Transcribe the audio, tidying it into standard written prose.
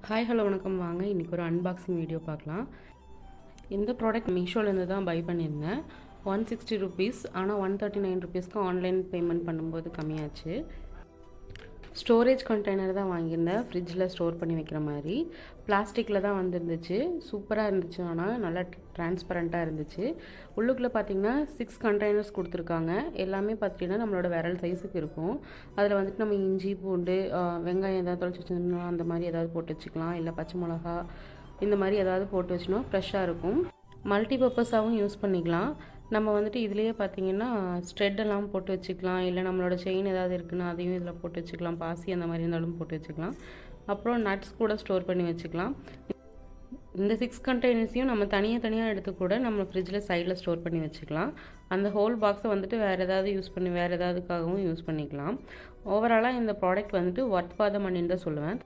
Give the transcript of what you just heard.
Hi hello வணக்கம். வாங்க இன்றைக்கி ஒரு அன்பாக்சிங் வீடியோ பார்க்கலாம். இந்த ப்ராடக்ட் மீஷோலேருந்து தான் பை பண்ணியிருந்தேன். 160 ருபீஸ். ஆனால் 139 ருபீஸ்க்கு ஆன்லைன் பேமெண்ட் பண்ணும்போது கம்மியாச்சு. ஸ்டோரேஜ் கண்டெய்னர் தான் வாங்கியிருந்தேன், ஃப்ரிட்ஜில் ஸ்டோர் பண்ணி வைக்கிற மாதிரி. பிளாஸ்டிக்கில் தான் வந்துருந்துச்சு. சூப்பராக இருந்துச்சு, ஆனால் நல்லா டிரான்ஸ்பரண்ட்டாக இருந்துச்சு. உள்ளுக்குள்ளே பார்த்தீங்கன்னா 6 கண்டெய்னர்ஸ் கொடுத்துருக்காங்க. எல்லாமே பார்த்தீங்கன்னா நம்மளோட விரல் சைஸுக்கு இருக்கும். அதில் வந்துட்டு நம்ம இஞ்சி, பூண்டு, வெங்காயம் ஏதாவது தொலைச்சி வச்சுருந்தோம்னா அந்த மாதிரி ஏதாவது போட்டு வச்சுக்கலாம். இல்லை பச்சை மிளகா இந்த மாதிரி ஏதாவது போட்டு வச்சுனோம் ஃப்ரெஷ்ஷாக இருக்கும். மல்டி பர்பஸாகவும் யூஸ் பண்ணிக்கலாம். நம்ம வந்துட்டு இதுலேயே பார்த்தீங்கன்னா ஸ்ட்ரெட்டெல்லாம் போட்டு வச்சுக்கலாம். இல்லை நம்மளோட செயின் ஏதாவது இருக்குன்னா அதையும் இதில் போட்டு வச்சுக்கலாம். பாசி அந்த மாதிரி இருந்தாலும் போட்டு வச்சுக்கலாம். அப்புறம் நட்ஸ் கூட ஸ்டோர் பண்ணி வச்சுக்கலாம். இந்த 6 கண்டெய்னர்ஸையும் நம்ம தனியாக எடுத்து கூட நம்ம ஃப்ரிட்ஜில் சைடில் ஸ்டோர் பண்ணி வச்சுக்கலாம். அந்த ஹோல் பாக்ஸை வந்துட்டு வேறு ஏதாவது எதாவதுக்காகவும் யூஸ் பண்ணிக்கலாம். ஓவராலாக இந்த ப்ராடக்ட் வந்துட்டு ஒர்த் ஃபார் த மணின்னு தான் சொல்லுவேன்.